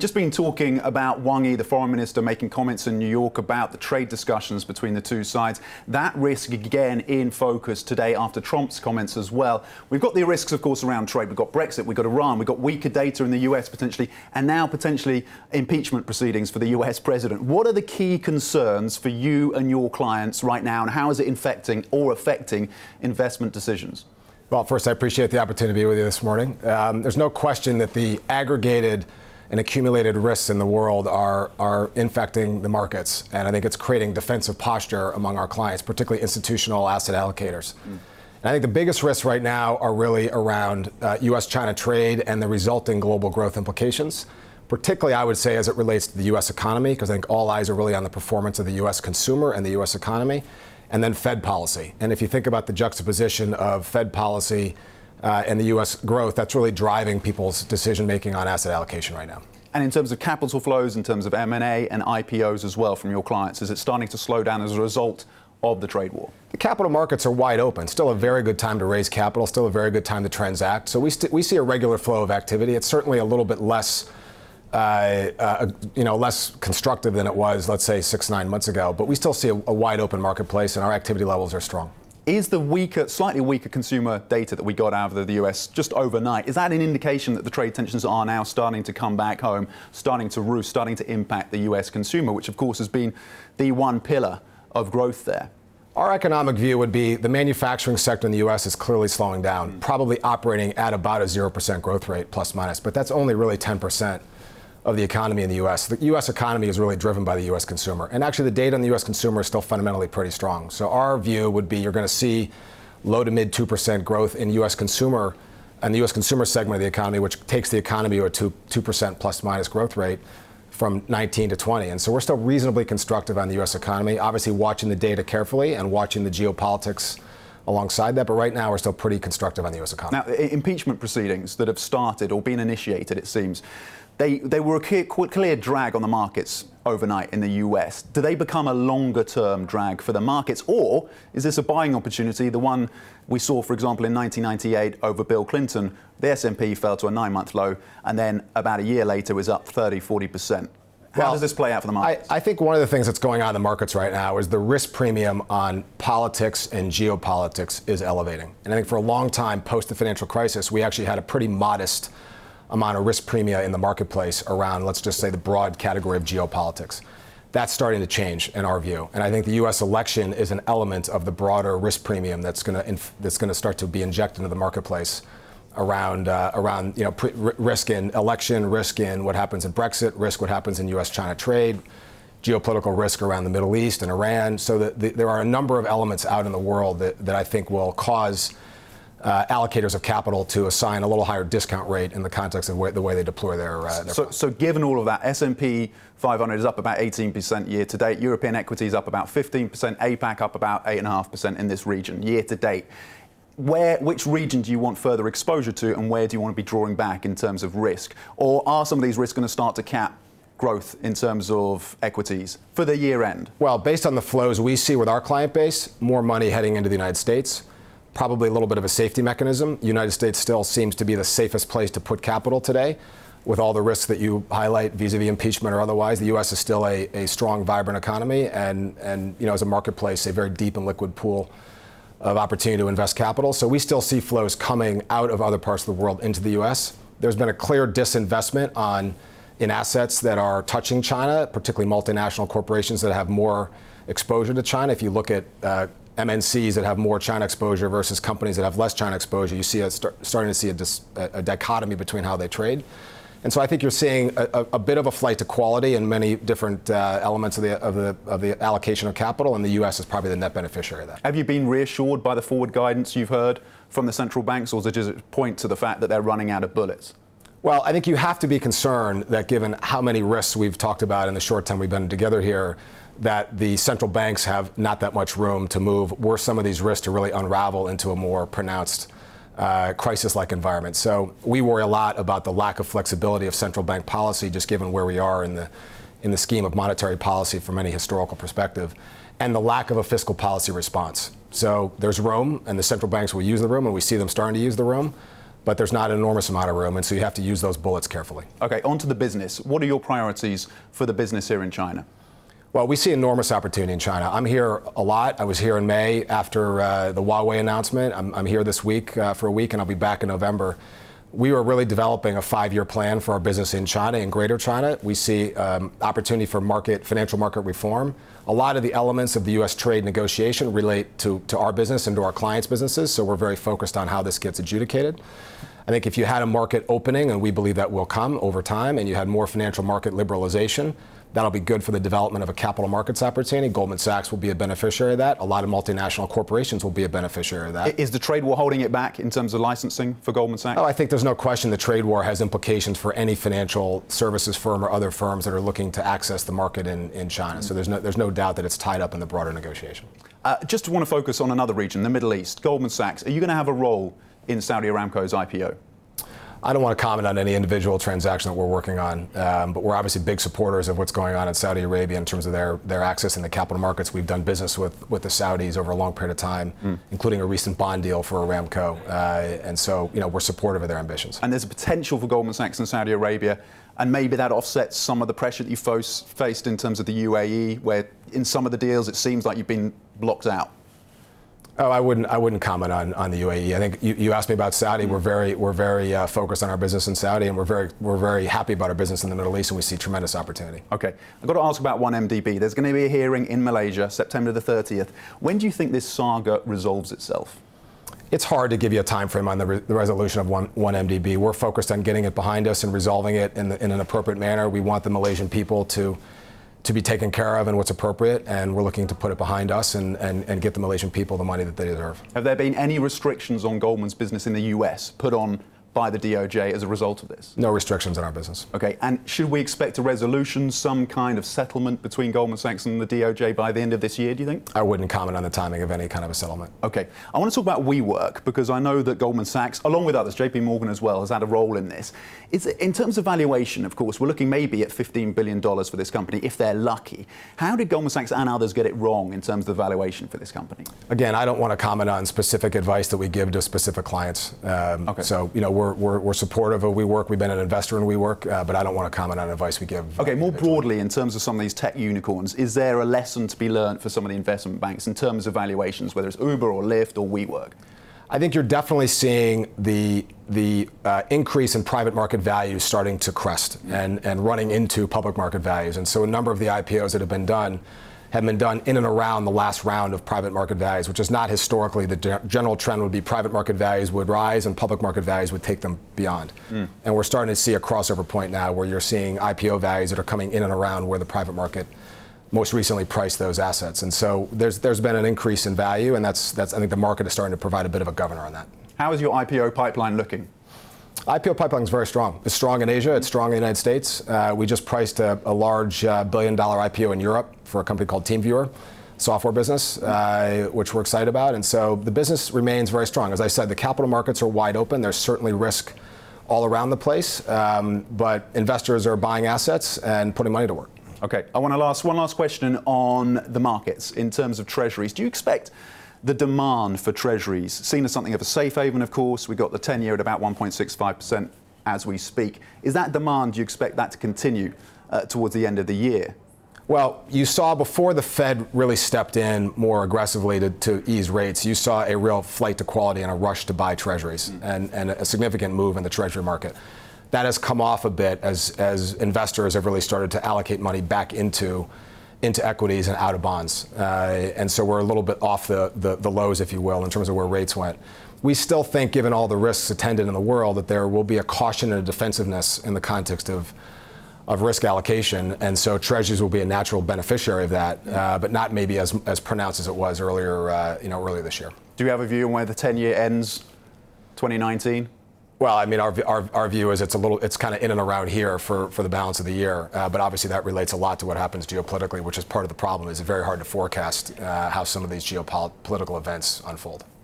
Just been talking about Wang Yi, the foreign minister, making comments in New York about the trade discussions between the two sides. That risk again in focus today after Trump's comments as well. We've got the risks, of course, around trade. We've got Brexit, we've got Iran, we've got weaker data in the US potentially, and now potentially impeachment proceedings for the US president. What are the key concerns for you and your clients right now, and how is it affecting investment decisions? Well, first, I appreciate the opportunity to be with you this morning. There's no question that the aggregated and accumulated risks in the world are infecting the markets. And I think it's creating defensive posture among our clients, particularly institutional asset allocators. And I think the biggest risks right now are really around U.S.-China trade and the resulting global growth implications, particularly, I would say, as it relates to the U.S. economy, because I think all eyes are really on the performance of the U.S. consumer and the U.S. economy, and then Fed policy. And if you think about the juxtaposition of Fed policy and the U.S. growth, that's really driving people's decision-making on asset allocation right now. And in terms of capital flows, in terms of M&A and IPOs as well from your clients, is it starting to slow down as a result of the trade war? The capital markets are wide open. Still a very good time to raise capital, still a very good time to transact. So we see a regular flow of activity. It's certainly a little bit less less constructive than it was, let's say, 6-9 months ago. But we still see a wide open marketplace, and our activity levels are strong. Is the slightly weaker consumer data that we got out of the US just overnight, is that an indication that the trade tensions are now starting to come back home, starting to roost, starting to impact the US consumer, which of course has been the one pillar of growth there? Our economic view would be the manufacturing sector in the U.S. is clearly slowing down, probably operating at about a 0% growth rate, plus minus, but that's only really 10% of the economy in the U.S. The U.S. economy is really driven by the U.S. consumer. And actually the data on the U.S. consumer is still fundamentally pretty strong. So our view would be you're going to see low to mid 2% growth in U.S. consumer and the U.S. consumer segment of the economy, which takes the economy to a 2% plus minus growth rate from 19 to 20. And so we're still reasonably constructive on the U.S. economy, obviously watching the data carefully and watching the geopolitics alongside that. But right now we're still pretty constructive on the U.S. economy. Now, impeachment proceedings that have started or been initiated, it seems, They were a clear drag on the markets overnight in the US. Do they become a longer-term drag for the markets, or is this a buying opportunity? The one we saw, for example, in 1998 over Bill Clinton, the S&P fell to a 9-month low, and then about a year later was up 30-40%. How does this play out for the markets? I think one of the things that's going on in the markets right now is the risk premium on politics and geopolitics is elevating. And I think for a long time, post the financial crisis, we actually had a pretty modest amount of risk premia in the marketplace around, let's just say, the broad category of geopolitics. That's starting to change in our view. And I think the U.S. election is an element of the broader risk premium that's going to start to be injected into the marketplace around risk in election, risk in what happens in Brexit, risk what happens in U.S.-China trade, geopolitical risk around the Middle East and Iran. So there are a number of elements out in the world that I think will cause allocators of capital to assign a little higher discount rate in the context of the way they deploy their So given all of that, S&P 500 is up about 18% year to date. European equities up about 15%. APAC up about 8.5% in this region year to date. Which region do you want further exposure to, and where do you want to be drawing back in terms of risk? Or are some of these risks going to start to cap growth in terms of equities for the year end? Well, based on the flows we see with our client base, more money heading into the United States. Probably a little bit of a safety mechanism. The United States still seems to be the safest place to put capital today, with all the risks that you highlight vis-a-vis impeachment or otherwise. The U.S. is still a strong, vibrant economy, and as a marketplace, a very deep and liquid pool of opportunity to invest capital. So we still see flows coming out of other parts of the world into the U.S. There's been a clear disinvestment in assets that are touching China, particularly multinational corporations that have more exposure to China. If you look at MNCs that have more China exposure versus companies that have less China exposure, you see starting to see a dichotomy between how they trade. And so I think you're seeing a bit of a flight to quality in many different elements of the allocation of capital, and the U.S. is probably the net beneficiary of that. Have you been reassured by the forward guidance you've heard from the central banks, or does it point to the fact that they're running out of bullets? Well, I think you have to be concerned that given how many risks we've talked about in the short time we've been together here, that the central banks have not that much room to move were some of these risks to really unravel into a more pronounced crisis-like environment. So we worry a lot about the lack of flexibility of central bank policy, just given where we are in the scheme of monetary policy from any historical perspective, and the lack of a fiscal policy response. So there's room, and the central banks will use the room, and we see them starting to use the room. but there's not an enormous amount of room, and so you have to use those bullets carefully. Okay, on to the business. What are your priorities for the business here in China? Well, we see enormous opportunity in China. I'm here a lot. I was here in May after the Huawei announcement. I'm here this week for a week, and I'll be back in November. We are really developing a 5-year plan for our business in China, in Greater China. We see opportunity for financial market reform. A lot of the elements of the U.S. trade negotiation relate to our business and to our clients' businesses, so we're very focused on how this gets adjudicated. I think if you had a market opening, and we believe that will come over time, and you had more financial market liberalization, that'll be good for the development of a capital markets opportunity. Goldman Sachs will be a beneficiary of that. A lot of multinational corporations will be a beneficiary of that. Is the trade war holding it back in terms of licensing for Goldman Sachs? Oh, I think there's no question the trade war has implications for any financial services firm or other firms that are looking to access the market in China. So there's no doubt that it's tied up in the broader negotiation. Just want to focus on another region, the Middle East. Goldman Sachs, are you going to have a role in Saudi Aramco's IPO? I don't want to comment on any individual transaction that we're working on, but we're obviously big supporters of what's going on in Saudi Arabia in terms of their access in the capital markets. We've done business with the Saudis over a long period of time, including a recent bond deal for Aramco, and so we're supportive of their ambitions. And there's a potential for Goldman Sachs in Saudi Arabia, and maybe that offsets some of the pressure that you faced in terms of the UAE, where in some of the deals it seems like you've been blocked out. Oh, I wouldn't comment on the UAE. I think you asked me about Saudi. We're very focused on our business in Saudi, and we're very happy about our business in the Middle East, and we see tremendous opportunity. Okay, I've got to ask about 1MDB. There's going to be a hearing in Malaysia, September the 30th. When do you think this saga resolves itself? It's hard to give you a time frame on the resolution of 1MDB. We're focused on getting it behind us and resolving it in an appropriate manner. We want the Malaysian people to be taken care of and what's appropriate, and we're looking to put it behind us and get the Malaysian people the money that they deserve. Have there been any restrictions on Goldman's business in the US put on by the DOJ as a result of this? No restrictions on our business. Okay, and should we expect a resolution, some kind of settlement between Goldman Sachs and the DOJ by the end of this year, do you think? I wouldn't comment on the timing of any kind of a settlement. Okay, I want to talk about WeWork, because I know that Goldman Sachs, along with others, JP Morgan as well, has had a role in this. In terms of valuation, of course, we're looking maybe at $15 billion for this company, if they're lucky. How did Goldman Sachs and others get it wrong in terms of the valuation for this company? Again, I don't want to comment on specific advice that we give to specific clients. Okay. So, we're supportive of WeWork. We've been an investor in WeWork, but I don't want to comment on advice we give. Okay, more broadly, in terms of some of these tech unicorns, is there a lesson to be learned for some of the investment banks in terms of valuations, whether it's Uber or Lyft or WeWork? I think you're definitely seeing the increase in private market values starting to crest and running into public market values. And so a number of the IPOs that have been done in and around the last round of private market values, which is not historically the general trend. Would be private market values would rise and public market values would take them beyond. And we're starting to see a crossover point now where you're seeing IPO values that are coming in and around where the private market most recently priced those assets. And so there's been an increase in value, and that's I think the market is starting to provide a bit of a governor on that. How is your IPO pipeline looking? IPO pipeline is very strong. It's strong in Asia. It's strong in the United States. We just priced a large billion-dollar IPO in Europe for a company called TeamViewer, software business, which we're excited about. And so the business remains very strong. As I said, the capital markets are wide open. There's certainly risk all around the place, but investors are buying assets and putting money to work. Okay, I want to ask one last question on the markets in terms of Treasuries. Do you expect the demand for Treasuries, seen as something of a safe haven, of course, we've got the 10-year at about 1.65% as we speak. Is that demand, do you expect that to continue towards the end of the year? Well, you saw before the Fed really stepped in more aggressively to ease rates, you saw a real flight to quality and a rush to buy Treasuries and a significant move in the Treasury market. That has come off a bit as investors have really started to allocate money back into equities and out of bonds. And so we're a little bit off the lows, if you will, in terms of where rates went. We still think, given all the risks attendant in the world, that there will be a caution and a defensiveness in the context of risk allocation. And so Treasuries will be a natural beneficiary of that, but not maybe as pronounced as it was earlier this year. Do you have a view on where the 10-year ends 2019? Well, I mean, our view is it's kind of in and around here for the balance of the year. But obviously that relates a lot to what happens geopolitically, which is part of the problem. It's very hard to forecast how some of these geopolitical events unfold.